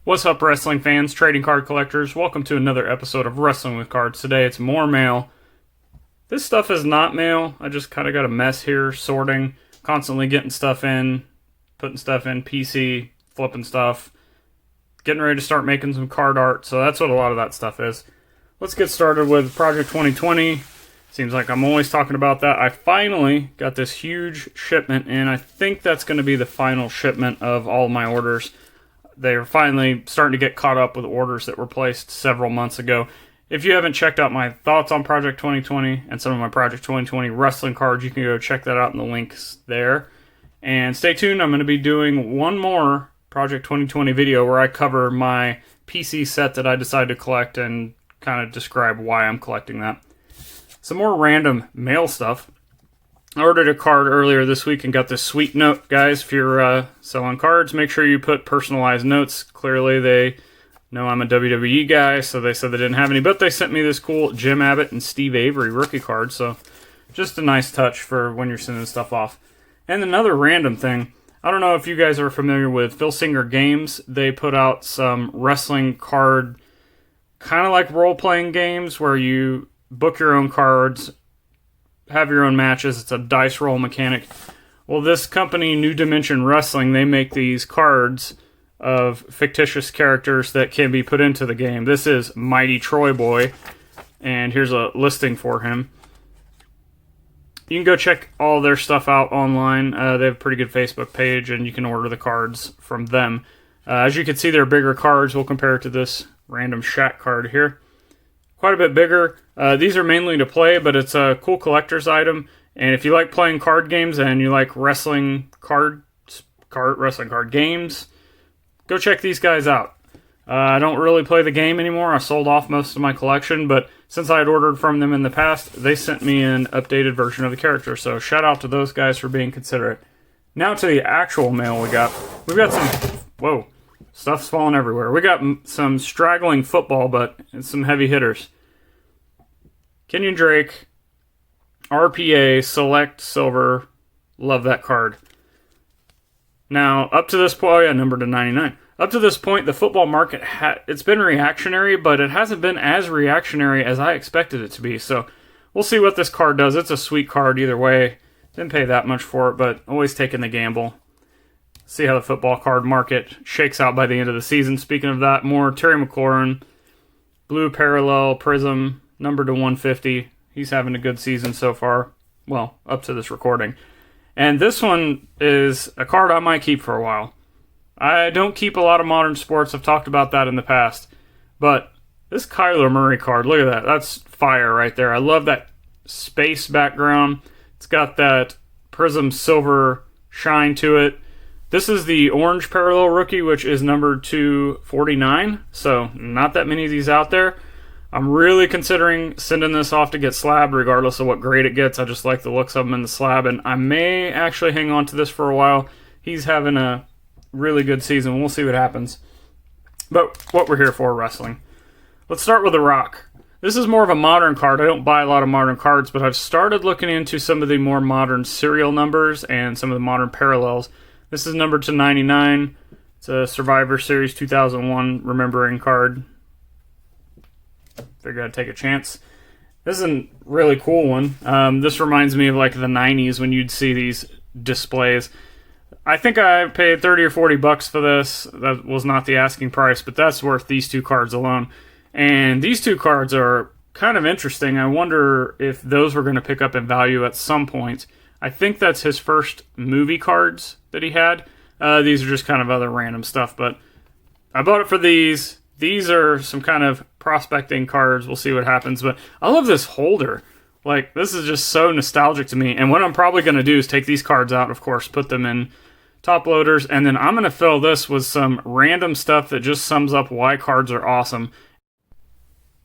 What's up, wrestling fans, trading card collectors? Welcome to another episode of Wrestling with Cards. Today it's more mail. This stuff is not mail. I just kind of got a mess here, sorting, constantly getting stuff in, putting stuff in PC, flipping stuff, getting ready to start making some card art. So that's what a lot of that stuff is. Let's get started with Project 2020. Seems like I'm always talking about that. I finally got this huge shipment, and I think that's going to be the final shipment of all my orders. They're finally starting to get caught up with orders that were placed several months ago. If you haven't checked out my thoughts on Project 2020 and some of my Project 2020 wrestling cards, you can go check that out in the links there. And stay tuned, I'm going to be doing one more Project 2020 video where I cover my PC set that I decided to collect and kind of describe why I'm collecting that. Some more random mail stuff. I ordered a card earlier this week and got this sweet note. Guys, if you're selling cards, make sure you put personalized notes. Clearly, they know I'm a WWE guy, so they said they didn't have any. But they sent me this cool Jim Abbott and Steve Avery rookie card. So just a nice touch for when you're sending stuff off. And another random thing. I don't know if you guys are familiar with Phil Singer Games. They put out some wrestling card, kind of like role-playing games where you book your own cards, have your own matches. It's a dice roll mechanic. Well, this company, New Dimension Wrestling, they make these cards of fictitious characters that can be put into the game. This is Mighty Troy Boy, and here's a listing for him. You can go check all their stuff out online. They have a pretty good Facebook page, and you can order the cards from them. As you can see, they're bigger cards. We'll compare it to this random Shaq card here. Quite a bit bigger. These are mainly to play, but it's a cool collector's item. And if you like playing card games and you like wrestling card games, go check these guys out. I don't really play the game anymore. I sold off most of my collection, but since I had ordered from them in the past, they sent me an updated version of the character. So shout out to those guys for being considerate. Now to the actual mail we got. We've got some... Whoa. Stuff's falling everywhere. We got some straggling football, but it's some heavy hitters. Kenyon Drake, RPA, Select, Silver. Love that card. Now, up to this point, oh yeah, numbered to 99. Up to this point, the football market, it's been reactionary, but it hasn't been as reactionary as I expected it to be. So, we'll see what this card does. It's a sweet card either way. Didn't pay that much for it, but always taking the gamble. See how the football card market shakes out by the end of the season. Speaking of that, more Terry McLaurin, Blue Parallel, Prism, numbered to 150. He's having a good season so far. Well, up to this recording. And this one is a card I might keep for a while. I don't keep a lot of modern sports. I've talked about that in the past. But this Kyler Murray card, look at that. That's fire right there. I love that space background. It's got that Prism silver shine to it. This is the orange parallel rookie, which is numbered to 49, so not that many of these out there. I'm really considering sending this off to get slabbed, regardless of what grade it gets. I just like the looks of them in the slab, and I may actually hang on to this for a while. He's having a really good season. We'll see what happens. But what we're here for, wrestling. Let's start with The Rock. This is more of a modern card. I don't buy a lot of modern cards, but I've started looking into some of the more modern serial numbers and some of the modern parallels. This is numbered to 99. It's a Survivor Series 2001 remembering card. Figured I'd take a chance. This is a really cool one. This reminds me of like the 90s when you'd see these displays. I think I paid 30 or 40 bucks for this. That was not the asking price, but that's worth these two cards alone. And these two cards are kind of interesting. I wonder if those were going to pick up in value at some point. I think that's his first movie cards that he had. These are just kind of other random stuff, but I bought it for these. These are some kind of prospecting cards. We'll see what happens, but I love this holder. Like, this is just so nostalgic to me, and what I'm probably going to do is take these cards out, of course, put them in top loaders, and then I'm going to fill this with some random stuff that just sums up why cards are awesome.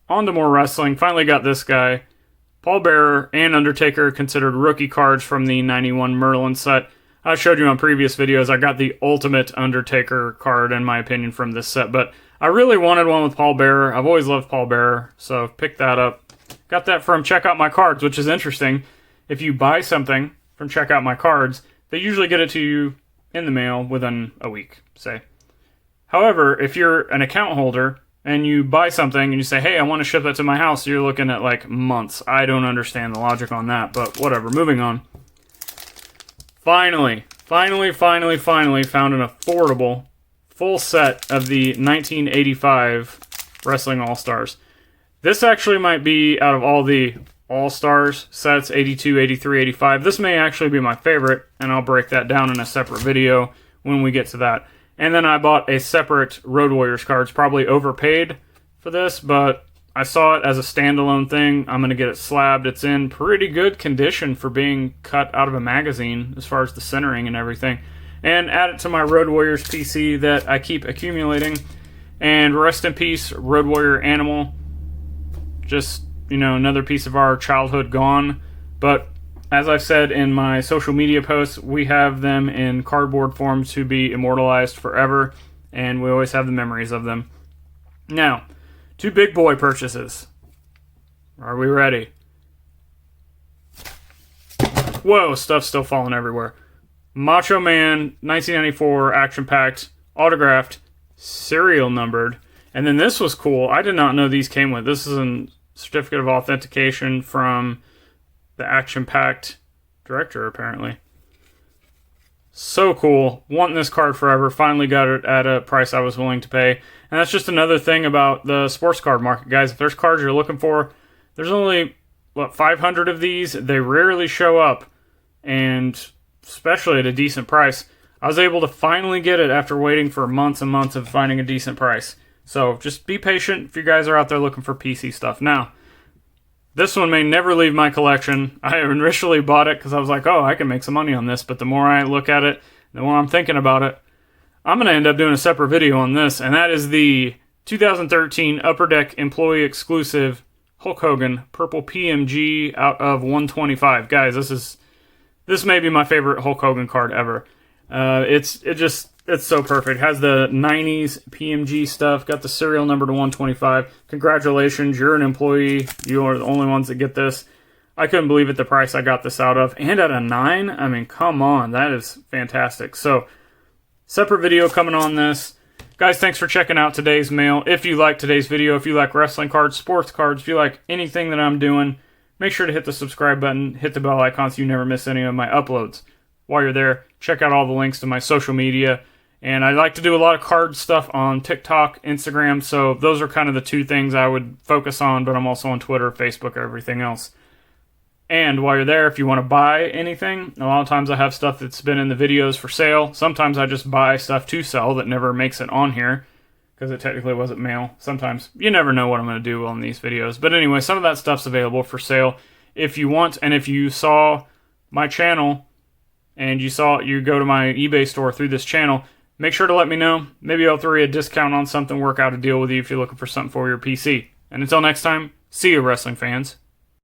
On to more wrestling. Finally got this guy. Paul Bearer and Undertaker considered rookie cards from the 91 Merlin set. I showed you on previous videos, I got the ultimate Undertaker card, in my opinion, from this set. But I really wanted one with Paul Bearer. I've always loved Paul Bearer, so picked that up. Got that from Check Out My Cards, which is interesting. If you buy something from Check Out My Cards, they usually get it to you in the mail within a week, say. However, if you're an account holder and you buy something and you say, hey, I want to ship that to my house, you're looking at like months. I don't understand the logic on that, but whatever. Moving on. Finally found an affordable full set of the 1985 Wrestling All-Stars. This actually might be, out of all the All-Stars sets, 82, 83, 85, this may actually be my favorite, and I'll break that down in a separate video when we get to that. And then I bought a separate Road Warriors cards, probably overpaid for this, but I saw it as a standalone thing. I'm going to get it slabbed. It's in pretty good condition for being cut out of a magazine as far as the centering and everything. And add it to my Road Warriors PC that I keep accumulating. And rest in peace, Road Warrior Animal. Just, another piece of our childhood gone. But as I've said in my social media posts, we have them in cardboard form to be immortalized forever, and we always have the memories of them. Now, 2 big boy purchases. Are we ready? Whoa, stuff's still falling everywhere. Macho Man 1994 action-packed, autographed, serial numbered. And then this was cool. I did not know these came with. This is a certificate of authentication from the action-packed director, apparently. So cool. Wanting this card forever. Finally got it at a price I was willing to pay. And that's just another thing about the sports card market, guys. If there's cards you're looking for, there's only, 500 of these. They rarely show up. And especially at a decent price. I was able to finally get it after waiting for months and months of finding a decent price. So just be patient if you guys are out there looking for PC stuff. Now, this one may never leave my collection. I initially bought it because I was like, oh, I can make some money on this. But the more I look at it, the more I'm thinking about it, I'm going to end up doing a separate video on this. And that is the 2013 Upper Deck Employee Exclusive Hulk Hogan Purple PMG out of 125. Guys, this may be my favorite Hulk Hogan card ever. It's so perfect. Has the 90s PMG stuff. Got the serial number to 125. Congratulations, you're an employee. You are the only ones that get this. I couldn't believe it, the price I got this out of. And at a 9? I mean, come on. That is fantastic. So, separate video coming on this. Guys, thanks for checking out today's mail. If you like today's video, if you like wrestling cards, sports cards, if you like anything that I'm doing, make sure to hit the subscribe button, hit the bell icon so you never miss any of my uploads. While you're there, check out all the links to my social media. And I like to do a lot of card stuff on TikTok, Instagram, so those are kind of the 2 things I would focus on, but I'm also on Twitter, Facebook, everything else. And while you're there, if you want to buy anything, a lot of times I have stuff that's been in the videos for sale. Sometimes I just buy stuff to sell that never makes it on here, because it technically wasn't mail. Sometimes you never know what I'm going to do on these videos. But anyway, some of that stuff's available for sale if you want. And if you saw my channel and you go to my eBay store through this channel, make sure to let me know. Maybe I'll throw you a discount on something, work out a deal with you if you're looking for something for your PC. And until next time, see you, wrestling fans.